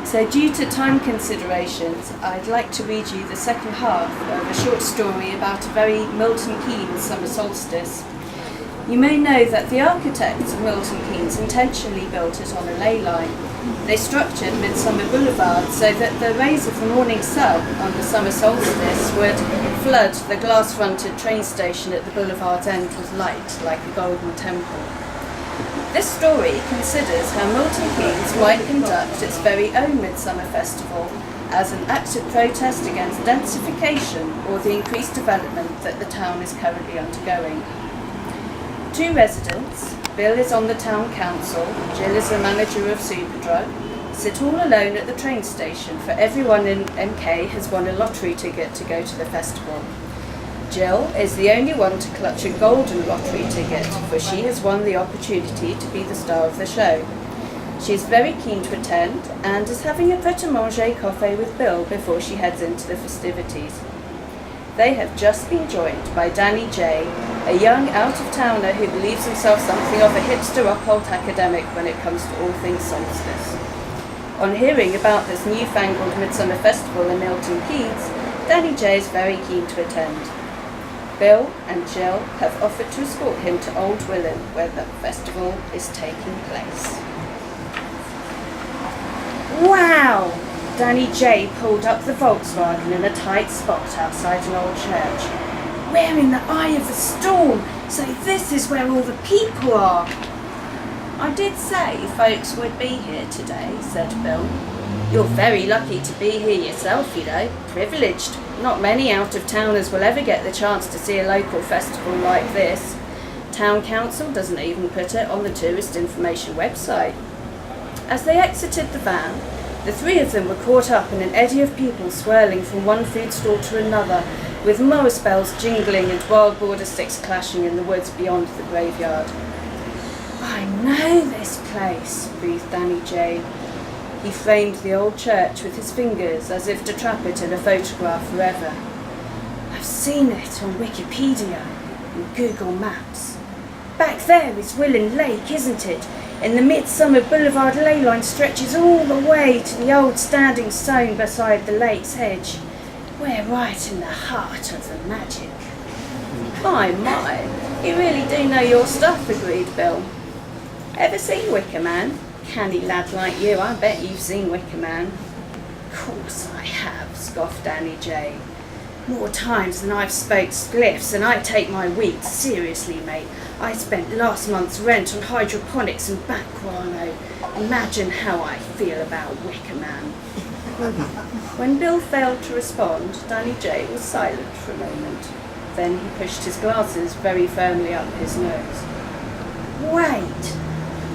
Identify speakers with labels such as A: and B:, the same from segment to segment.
A: So due to time considerations, I'd like to read you the second half of a short story about a very Milton Keynes summer solstice. You may know that the architects of Milton Keynes intentionally built it on a ley line. They structured Midsummer Boulevard so that the rays of the morning sun on the summer solstice would flood the glass-fronted train station at the boulevard's end with light like a golden temple. This story considers how Milton Keynes might conduct its very own Midsummer Festival as an act of protest against densification or the increased development that the town is currently undergoing. Two residents, Bill is on the town council, Jill is the manager of Superdrug, sit all alone at the train station, for everyone in MK has won a lottery ticket to go to the festival. Jill is the only one to clutch a golden lottery ticket, for she has won the opportunity to be the star of the show. She is very keen to attend and is having a pret-a-manger coffee with Bill before she heads into the festivities. They have just been joined by Danny J, a young out-of-towner who believes himself something of a hipster occult academic when it comes to all things solstice. On hearing about this newfangled Midsummer Festival in Milton Keynes, Danny J is very keen to attend. Bill and Jill have offered to escort him to Old Willen, where the festival is taking place. Wow! Danny J pulled up the Volkswagen in a tight spot outside an old church. We're in the eye of the storm, so this is where all the people are. I did say folks would be here today, said Bill. You're very lucky to be here yourself, you know. Privileged. Not many out-of-towners will ever get the chance to see a local festival like this. Town Council doesn't even put it on the tourist information website. As they exited the van, the three of them were caught up in an eddy of people swirling from one food stall to another, with Morris bells jingling and wild border sticks clashing in the woods beyond the graveyard. I know this place, breathed Danny J. He framed the old church with his fingers as if to trap it in a photograph forever. I've seen it on Wikipedia and Google Maps. Back there is Willen Lake, isn't it? And the Midsummer Boulevard ley line stretches all the way to the old standing stone beside the lake's edge. We're right in the heart of the magic. My, you really do know your stuff, agreed Bill. Ever seen Wicker Man? Canny lad like you, I bet you've seen Wicker Man. Course I have, scoffed Danny J. More times than I've spoke spliffs, and I take my weeds seriously, mate. I spent last month's rent on hydroponics and back guano. Imagine how I feel about Wicker Man. When Bill failed to respond, Danny J was silent for a moment. Then he pushed his glasses very firmly up his nose. Wait,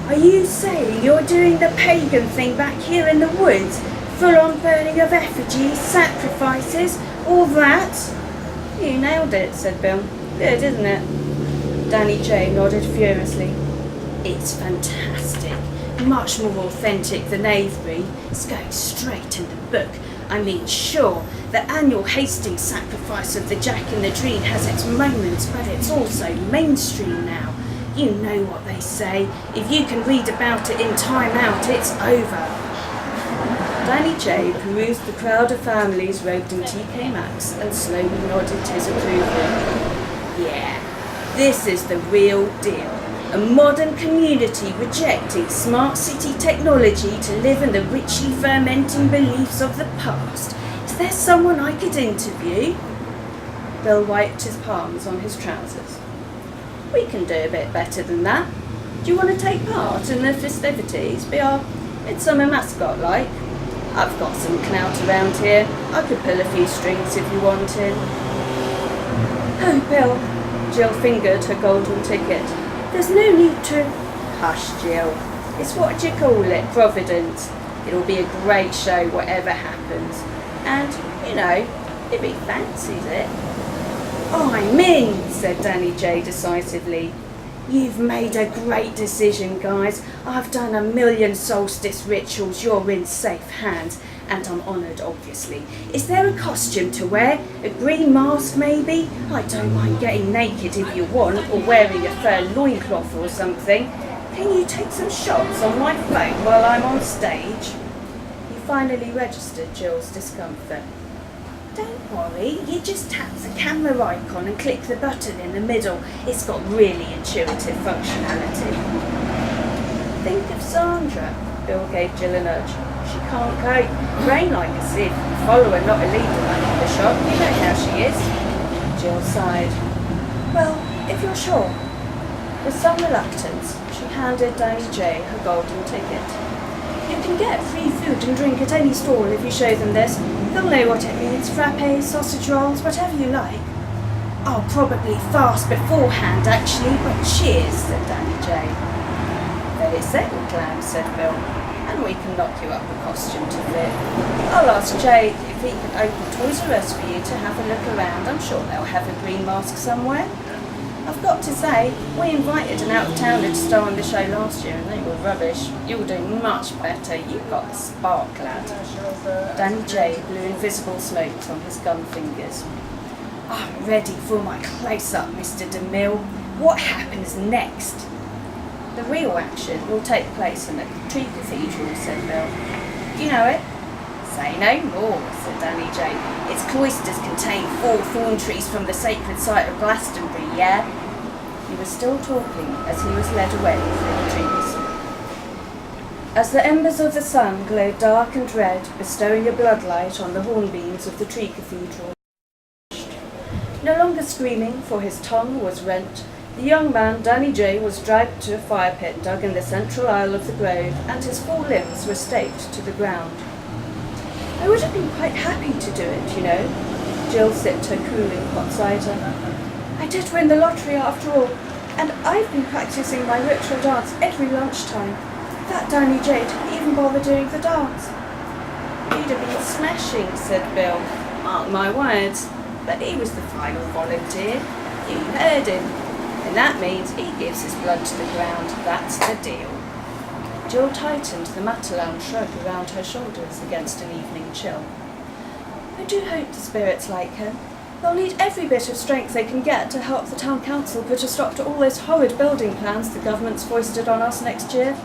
A: are you saying you're doing the pagan thing back here in the woods? Full-on burning of effigies, sacrifices, all that? You nailed it, said Bill. Good, isn't it? Danny J nodded furiously. It's fantastic. Much more authentic than Avebury. It's going straight in the book. I mean, sure, the annual Hastings sacrifice of the Jack in the Tree has its moments, but it's also mainstream now. You know what they say. If you can read about it in Time Out, it's over. Danny J perused the crowd of families robed in TK Maxx and slowly nodded his approval. Yeah, this is the real deal. A modern community rejecting smart city technology to live in the richly fermenting beliefs of the past. Is there someone I could interview? Bill wiped his palms on his trousers. We can do a bit better than that. Do you want to take part in the festivities? Be our midsummer mascot like? I've got some clout around here. I could pull a few strings if you wanted. Oh, Bill. Jill fingered her golden ticket. There's no need to... Hush, Jill. It's what you call it, Providence. It'll be a great show, whatever happens. And, you know, if he fancies it. I'm in, said Danny J decisively. You've made a great decision, guys. I've done 1,000,000 solstice rituals. You're in safe hands. And I'm honoured, obviously. Is there a costume to wear? A green mask, maybe? I don't mind getting naked if you want, or wearing a fur loincloth or something. Can you take some shots on my phone while I'm on stage? finally registered Jill's discomfort. Don't worry, you just tap the camera icon and click the button in the middle. It's got really intuitive functionality. Think of Sandra. Bill gave Jill a nudge. She can't cope. Brain like a sieve. Follow her, not a leader like in the shop. You know how she is. Jill sighed. Well, if you're sure. With some reluctance, she handed Danny J her golden ticket. You can get free food and drink at any stall if you show them this. They'll know what it means. Frappes, sausage rolls, whatever you like. I'll probably fast beforehand, actually, but cheers, said Danny J. Very settled, Clam, said Bill, and we can knock you up a costume to fit. I'll ask Jay if he can open Toys R Us for you to have a look around. I'm sure they'll have a green mask somewhere. I've got to say, we invited an out-of-towner to star on the show last year and they were rubbish. You'll do much better. You've got a spark, lad. Danny J blew invisible smoke from his gun fingers. I'm ready for my close-up, Mr. DeMille. What happens next? The real action will take place in the Tree Cathedral, said Bill. You know it? Say no more, said Danny J. Its cloisters contain 4 thorn trees from the sacred site of Glastonbury, yeah? He was still talking as he was led away through the trees. As the embers of the sun glowed dark and red, bestowing a bloodlight on the hornbeams of the Tree Cathedral. No longer screaming, for his tongue was rent, the young man, Danny J, was dragged to a fire pit dug in the central aisle of the grove, and his 4 limbs were staked to the ground. I would have been quite happy to do it, you know. Jill sipped her cooling hot cider. I did win the lottery after all, and I've been practicing my ritual dance every lunchtime. That Danny J didn't even bother doing the dance. He'd have been smashing, said Bill. Mark my words. But he was the final volunteer. You heard him. And that means he gives his blood to the ground. That's the deal. Jill tightened the Matalan shrug around her shoulders against an evening chill. I do hope the spirits like him. They'll need every bit of strength they can get to help the town council put a stop to all those horrid building plans the government's foisted on us next year.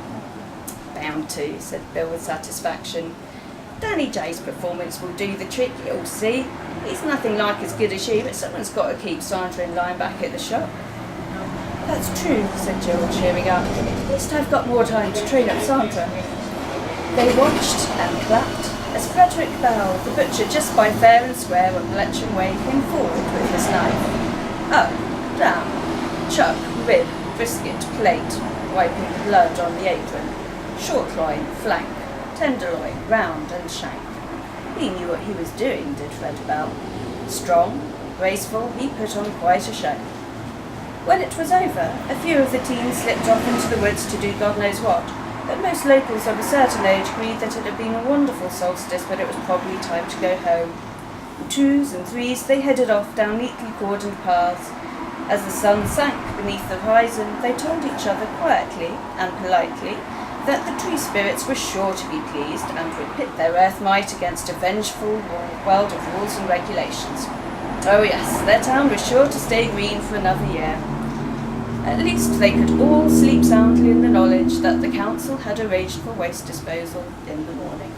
A: Bound to, said Bill with satisfaction. Danny J's performance will do the trick, you'll see. He's nothing like as good as you, but someone's got to keep Sandra in line back at the shop. That's true, said Jill, cheering up. At least I've got more time to train up Sandra. They watched and clapped as Frederick Bell, the butcher just by Fair and Square on Bletcham Way, came forward with his knife. Up, down, chuck, rib, brisket, plate, wiping the blood on the apron. Short loin, flank, tenderloin, round and shank. He knew what he was doing, did Fred Bell. Strong, graceful, he put on quite a show. When it was over, a few of the teens slipped off into the woods to do God knows what, but most locals of a certain age agreed that it had been a wonderful solstice, but it was probably time to go home. In 2s and 3s they headed off down neatly cordoned paths. As the sun sank beneath the horizon, they told each other quietly and politely that the tree spirits were sure to be pleased and would pit their earth might against a vengeful world of rules and regulations. Oh yes, their town was sure to stay green for another year. At least they could all sleep soundly in the knowledge that the council had arranged for waste disposal in the morning.